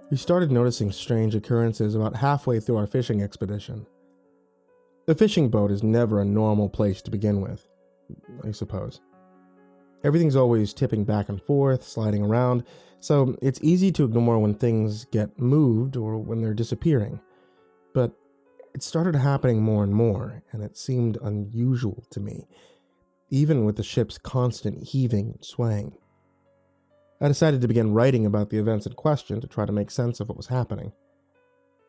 We started noticing strange occurrences about halfway through our fishing expedition. A fishing boat is never a normal place to begin with, I suppose. Everything's always tipping back and forth, sliding around, so it's easy to ignore when things get moved or when they're disappearing. But it started happening more and more, and it seemed unusual to me, even with the ship's constant heaving and swaying. I decided to begin writing about the events in question to try to make sense of what was happening.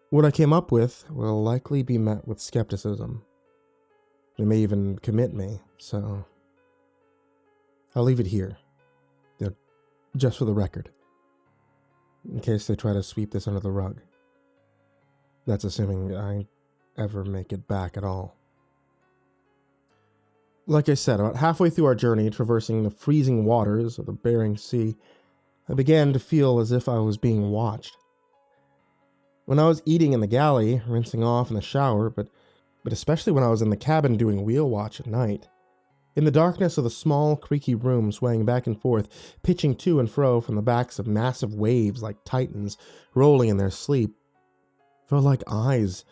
What I came up with will likely be met with skepticism. They may even commit me, so I'll leave it here, just for the record, in case they try to sweep this under the rug. That's assuming I ever make it back at all. Like I said, about halfway through our journey traversing the freezing waters of the Bering Sea, I began to feel as if I was being watched. When I was eating in the galley, rinsing off in the shower, but especially when I was in the cabin doing wheel watch at night, in the darkness of the small, creaky room swaying back and forth, pitching to and fro from the backs of massive waves like titans rolling in their sleep, felt like eyes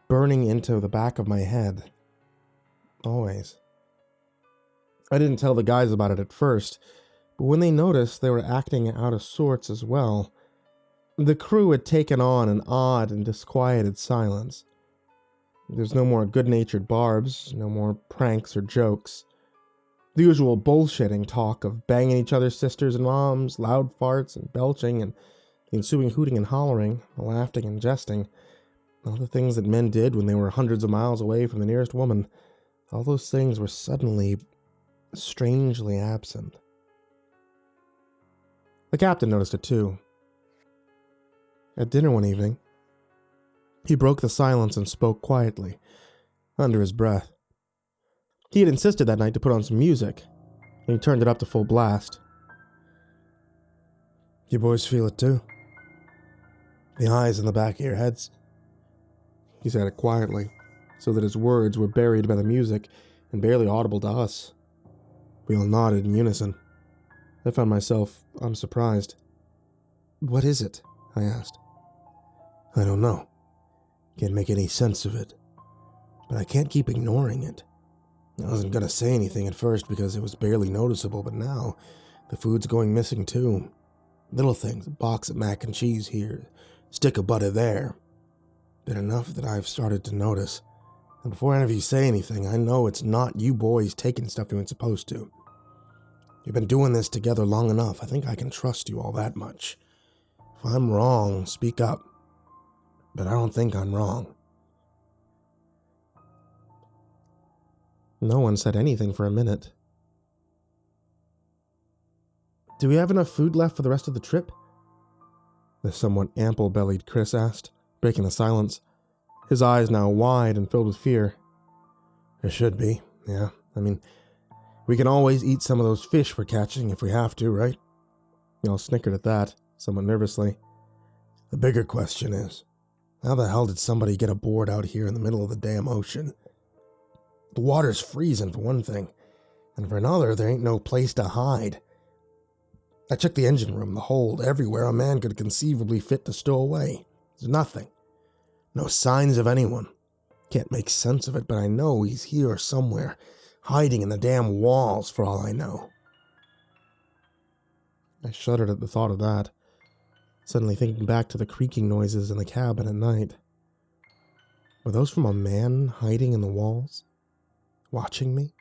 burning into the back of my head. Always. I didn't tell the guys about it at first, but when they noticed they were acting out of sorts as well, the crew had taken on an odd and disquieted silence. There's no more good-natured barbs, no more pranks or jokes. The usual bullshitting talk of banging each other's sisters and moms, loud farts and belching, and the ensuing hooting and hollering, the laughing and jesting, all the things that men did when they were hundreds of miles away from the nearest woman, all those things were suddenly, strangely absent. The captain noticed it too. At dinner one evening, he broke the silence and spoke quietly, under his breath. He had insisted that night to put on some music, and he turned it up to full blast. "You boys feel it too? The eyes in the back of your heads?" He said it quietly, so that his words were buried by the music and barely audible to us. We all nodded in unison. I found myself unsurprised. "What is it?" I asked. "I don't know. Can't make any sense of it. But I can't keep ignoring it. I wasn't going to say anything at first because it was barely noticeable, but now the food's going missing too. Little things, a box of mac and cheese here, stick of butter there. Been enough that I've started to notice. And before any of you say anything, I know it's not you boys taking stuff you ain't supposed to. You've been doing this together long enough. I think I can trust you all that much. If I'm wrong, speak up. But I don't think I'm wrong." No one said anything for a minute. "Do we have enough food left for the rest of the trip?" the somewhat ample-bellied Chris asked, breaking the silence, his eyes now wide and filled with fear. "There should be, yeah. I mean, we can always eat some of those fish we're catching if we have to, right?" We all snickered at that, somewhat nervously. "The bigger question is, how the hell did somebody get aboard out here in the middle of the damn ocean? The water's freezing for one thing, and for another, there ain't no place to hide. I checked the engine room, the hold, everywhere a man could conceivably fit to stow away. There's nothing. No signs of anyone. Can't make sense of it, but I know he's here somewhere, hiding in the damn walls for all I know." I shuddered at the thought of that, suddenly thinking back to the creaking noises in the cabin at night. Were those from a man hiding in the walls? Watching me?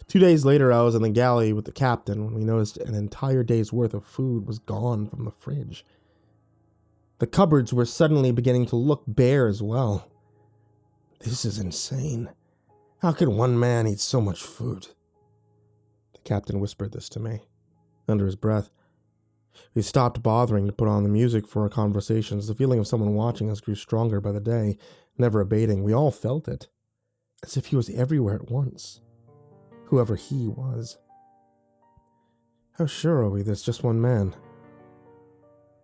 2 days later, I was in the galley with the captain when we noticed an entire day's worth of food was gone from the fridge. The cupboards were suddenly beginning to look bare as well. This is insane. How could one man eat so much food? The captain whispered this to me, under his breath. We stopped bothering to put on the music for our conversations. The feeling of someone watching us grew stronger by the day, never abating. We all felt it, as if he was everywhere at once, whoever he was. How sure are we there's just one man?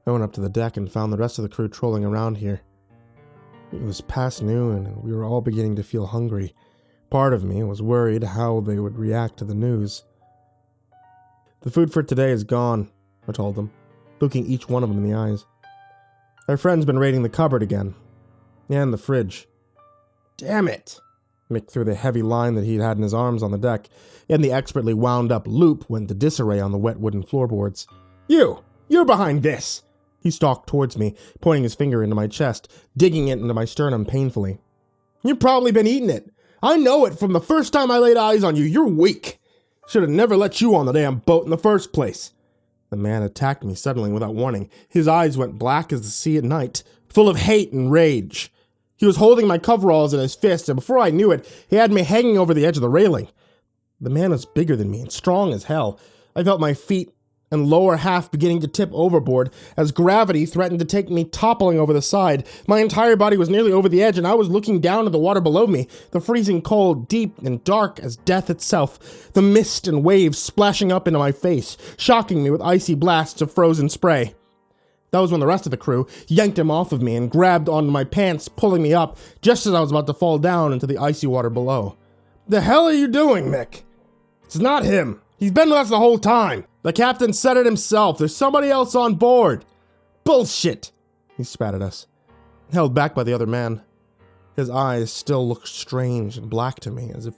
I went up to the deck and found the rest of the crew trolling around here. It was past noon, and we were all beginning to feel hungry. Part of me was worried how they would react to the news. "The food for today is gone," I told them. looking each one of them in the eyes. Our friend's been raiding the cupboard again. And the fridge. Damn it! Mick threw the heavy line that he'd had in his arms on the deck, and the expertly wound-up loop went to disarray on the wet wooden floorboards. You're behind this! He stalked towards me, pointing his finger into my chest, digging it into my sternum painfully. You've probably been eating it. I know it from the first time I laid eyes on you. You're weak. Should have never let you on the damn boat in the first place. The man attacked me suddenly without warning. His eyes went black as the sea at night, full of hate and rage. He was holding my coveralls in his fist, and before I knew it, he had me hanging over the edge of the railing. The man was bigger than me and strong as hell. I felt my feet and lower half beginning to tip overboard as gravity threatened to take me toppling over the side. My entire body was nearly over the edge, and I was looking down at the water below me, the freezing cold, deep and dark as death itself, the mist and waves splashing up into my face, shocking me with icy blasts of frozen spray. That was when the rest of the crew yanked him off of me and grabbed onto my pants, pulling me up just as I was about to fall down into the icy water below. The hell are you doing, Mick? It's not him. He's been with us the whole time. The captain said it himself. There's somebody else on board. Bullshit. He spat at us, held back by the other man. His eyes still looked strange and black to me, as if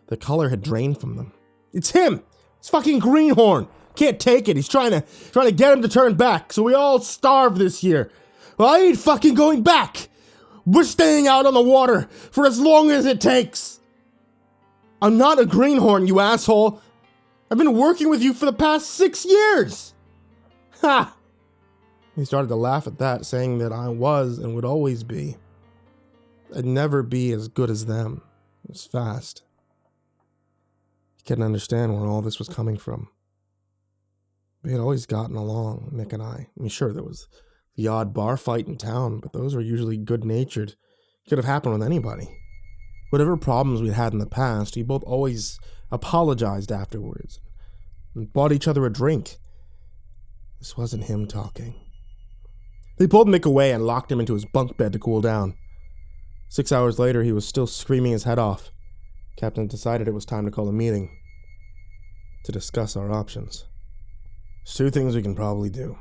the color had drained from them. It's him. It's fucking Greenhorn. Can't take it. He's trying to get him to turn back, so we all starve this year. Well, I ain't fucking going back. We're staying out on the water for as long as it takes. I'm not a greenhorn, you asshole. I've been working with you for the past 6 years. Ha! He started to laugh at that, saying that I was and would always be. I'd never be as good as them. It was fast. He couldn't understand where all this was coming from. We had always gotten along, Mick and I. Sure, there was the odd bar fight in town, but those were usually good-natured. Could have happened with anybody. Whatever problems we'd had in the past, we both always apologized afterwards and bought each other a drink. This wasn't him talking. They pulled Mick away and locked him into his bunk bed to cool down. 6 hours later, he was still screaming his head off. Captain decided it was time to call a meeting to discuss our options. There's 2 things we can probably do,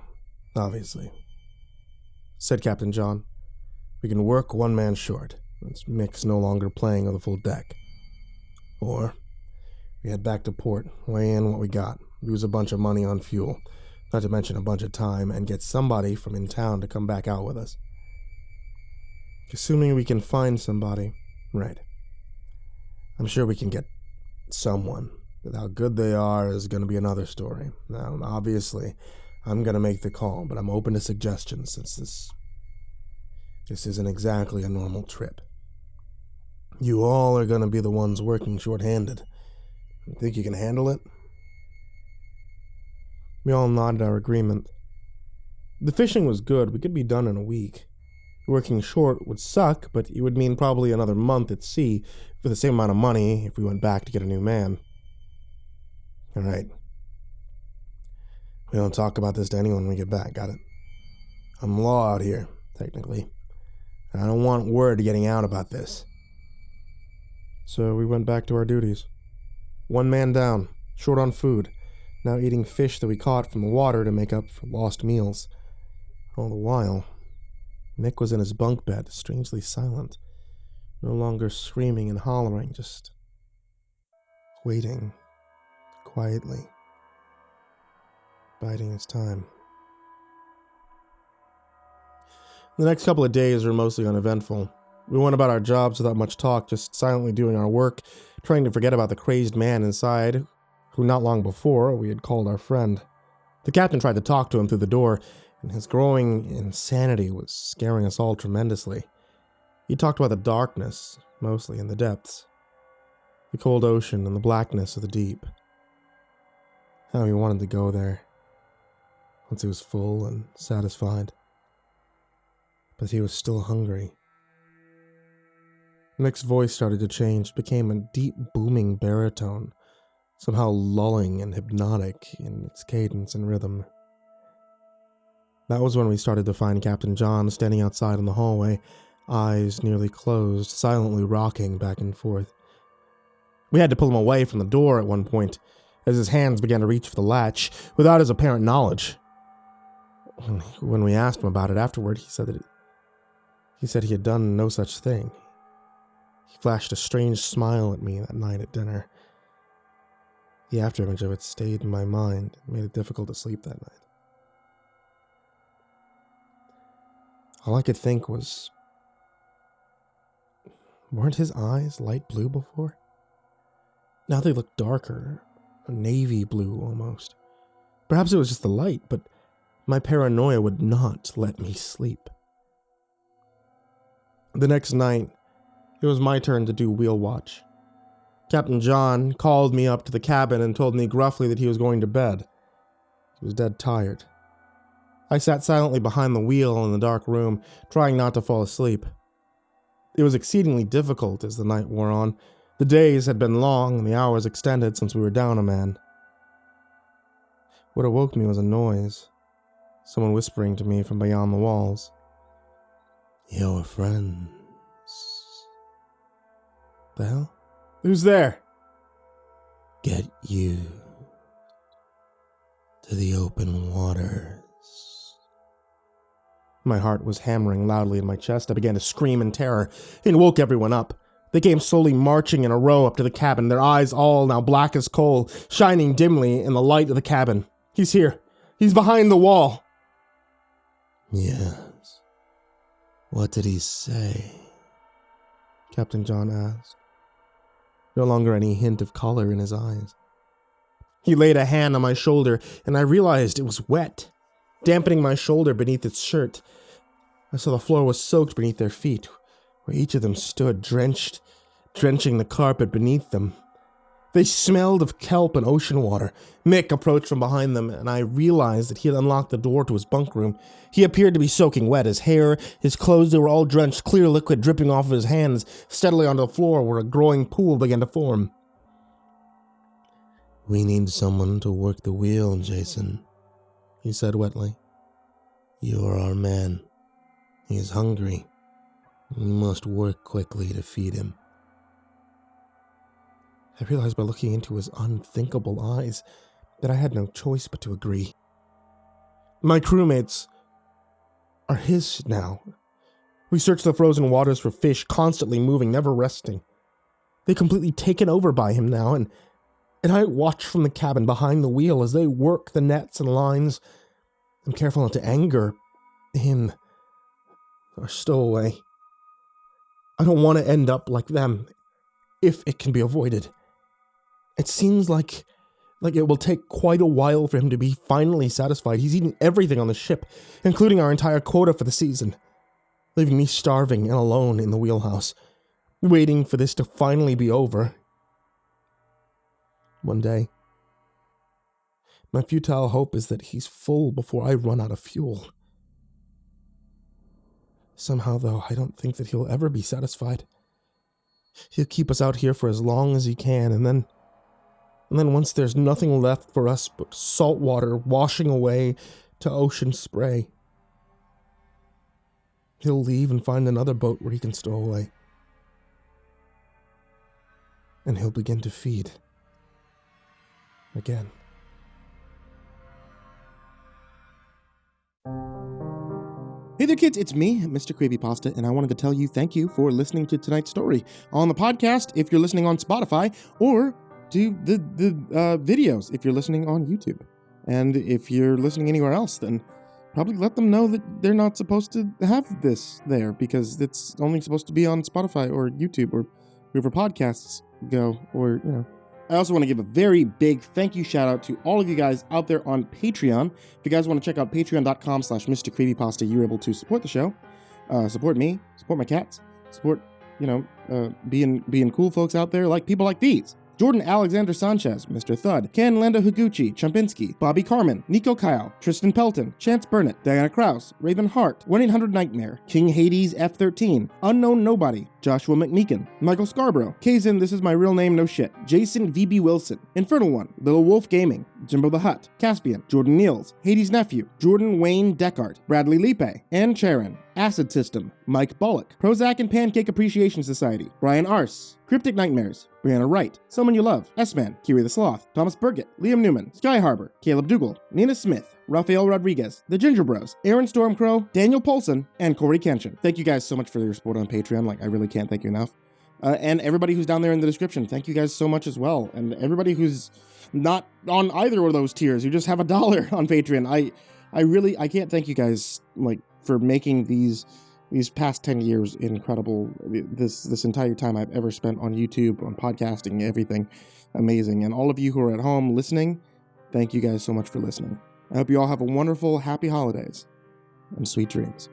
obviously, said Captain John. We can work one man short, since Mick's no longer playing on the full deck. Or we head back to port, weigh in what we got, lose a bunch of money on fuel, not to mention a bunch of time, and get somebody from in town to come back out with us. Assuming we can find somebody, right. I'm sure we can get someone. But how good they are is going to be another story. Now, obviously, I'm going to make the call, but I'm open to suggestions since this isn't exactly a normal trip. You all are going to be the ones working short-handed. Think you can handle it? We all nodded our agreement. The fishing was good. We could be done in a week. Working short would suck, but it would mean probably another month at sea for the same amount of money if we went back to get a new man. All right. We don't talk about this to anyone when we get back, got it? I'm law out here, technically. And I don't want word getting out about this. So we went back to our duties. 1 man down, short on food, now eating fish that we caught from the water to make up for lost meals. All the while, Mick was in his bunk bed, strangely silent, no longer screaming and hollering, just waiting. Quietly, biding his time. The next couple of days were mostly uneventful. We went about our jobs without much talk, just silently doing our work, trying to forget about the crazed man inside, who not long before we had called our friend. The captain tried to talk to him through the door, and his growing insanity was scaring us all tremendously. He talked about the darkness, mostly in the depths, the cold ocean and the blackness of the deep. How he wanted to go there, once he was full and satisfied. But he was still hungry. Mick's voice started to change, became a deep booming baritone, somehow lulling and hypnotic in its cadence and rhythm. That was when we started to find Captain John standing outside in the hallway, eyes nearly closed, silently rocking back and forth. We had to pull him away from the door at one point, as his hands began to reach for the latch, without his apparent knowledge. When we asked him about it afterward, he said he had done no such thing. He flashed a strange smile at me that night at dinner. The afterimage of it stayed in my mind and made it difficult to sleep that night. All I could think was, weren't his eyes light blue before? Now they look darker, a navy blue almost. Perhaps it was just the light, but my paranoia would not let me sleep. The next night, it was my turn to do wheel watch. Captain John called me up to the cabin and told me gruffly that he was going to bed. He was dead tired. I sat silently behind the wheel in the dark room, trying not to fall asleep. It was exceedingly difficult as the night wore on. The days had been long and the hours extended since we were down a man. What awoke me was a noise. Someone whispering to me from beyond the walls. "Your friends." The hell? Who's there? "Get you to the open waters." My heart was hammering loudly in my chest. I began to scream in terror and woke everyone up. They came slowly marching in a row up to the cabin, their eyes all now black as coal, shining dimly in the light of the cabin. "He's here. He's behind the wall." "Yes. What did he say?" Captain John asked. No longer any hint of color in his eyes. He laid a hand on my shoulder, and I realized it was wet, dampening my shoulder beneath its shirt. I saw the floor was soaked beneath their feet, where each of them stood, drenching the carpet beneath them. They smelled of kelp and ocean water. Mick approached from behind them, and I realized that he had unlocked the door to his bunk room. He appeared to be soaking wet. His hair, his clothes, they were all drenched, clear liquid dripping off of his hands steadily onto the floor where a growing pool began to form. "We need someone to work the wheel, Jason," he said wetly. "You are our man. He is hungry. We must work quickly to feed him." I realized by looking into his unthinkable eyes that I had no choice but to agree. My crewmates are his now. We searched the frozen waters for fish, constantly moving, never resting. They're completely taken over by him now, and I watch from the cabin behind the wheel as they work the nets and lines. I'm careful not to anger him or Stowaway. I don't want to end up like them, if it can be avoided. It seems like it will take quite a while for him to be finally satisfied. He's eaten everything on the ship, including our entire quota for the season, leaving me starving and alone in the wheelhouse, waiting for this to finally be over. One day, my futile hope is that he's full before I run out of fuel. Somehow, though, I don't think that he'll ever be satisfied. He'll keep us out here for as long as he can, and then once there's nothing left for us but salt water washing away to ocean spray, he'll leave and find another boat where he can stow away. And he'll begin to feed. Again. Hey there kids, it's me, MrCreepyPasta, and I wanted to tell you thank you for listening to tonight's story on the podcast if you're listening on Spotify, or to the videos if you're listening on YouTube. And if you're listening anywhere else, then probably let them know that they're not supposed to have this there, because it's only supposed to be on Spotify or YouTube or wherever podcasts go, or, you know. I also want to give a very big thank you shout out to all of you guys out there on Patreon. If you guys want to check out patreon.com/MrCreepyPasta, you're able to support the show, support me, support my cats, support, being cool folks out there, like people like these. Jordan Alexander Sanchez, Mr. Thud, Ken Lando Higuchi, Chompski, Bobby Karman, Nico Kaeo, Tristain Pelton, Chance Burnett, Diana Kraus, Raven Hart, 1-800-Nightmare, King Hades F13, Unknown Nobody, Joshua Mcmeekin, Michael Scharbrough, Kazan, ThisIsMyRealNameNoShit, Jason VB Wilson, InfernalOne, Lilwulfgaming, JimboTheHutt, Caspian, Jordan Nells, Hades' nephew, Jordan Wayne Deckard, Bradley Leipe, Ann Charon, Acid System, Mike Bullock, Prozac and Pancake Appreciation Society, Brian Arce, Cryptic Nightmares, Brianna Wright, Someone You Love, S-Man, Kiri the Sloth, Thomas Burgett, Liam Newman, Sky Harbor, Caleb Dougal, Nina Smith, Rafael Rodriguez, The Ginger Bros, Aaron Stormcrow, Daniel Polson, and Corey Kenshin. Thank you guys so much for your support on Patreon. I really can't thank you enough. And everybody who's down there in the description, thank you guys so much as well. And everybody who's not on either of those tiers, who just have $1 on Patreon, I can't thank you guys, for making these past 10 years incredible. This entire time I've ever spent on YouTube, on podcasting, everything amazing. And all of you who are at home listening, thank you guys so much for listening. I hope you all have a wonderful, happy holidays and sweet dreams.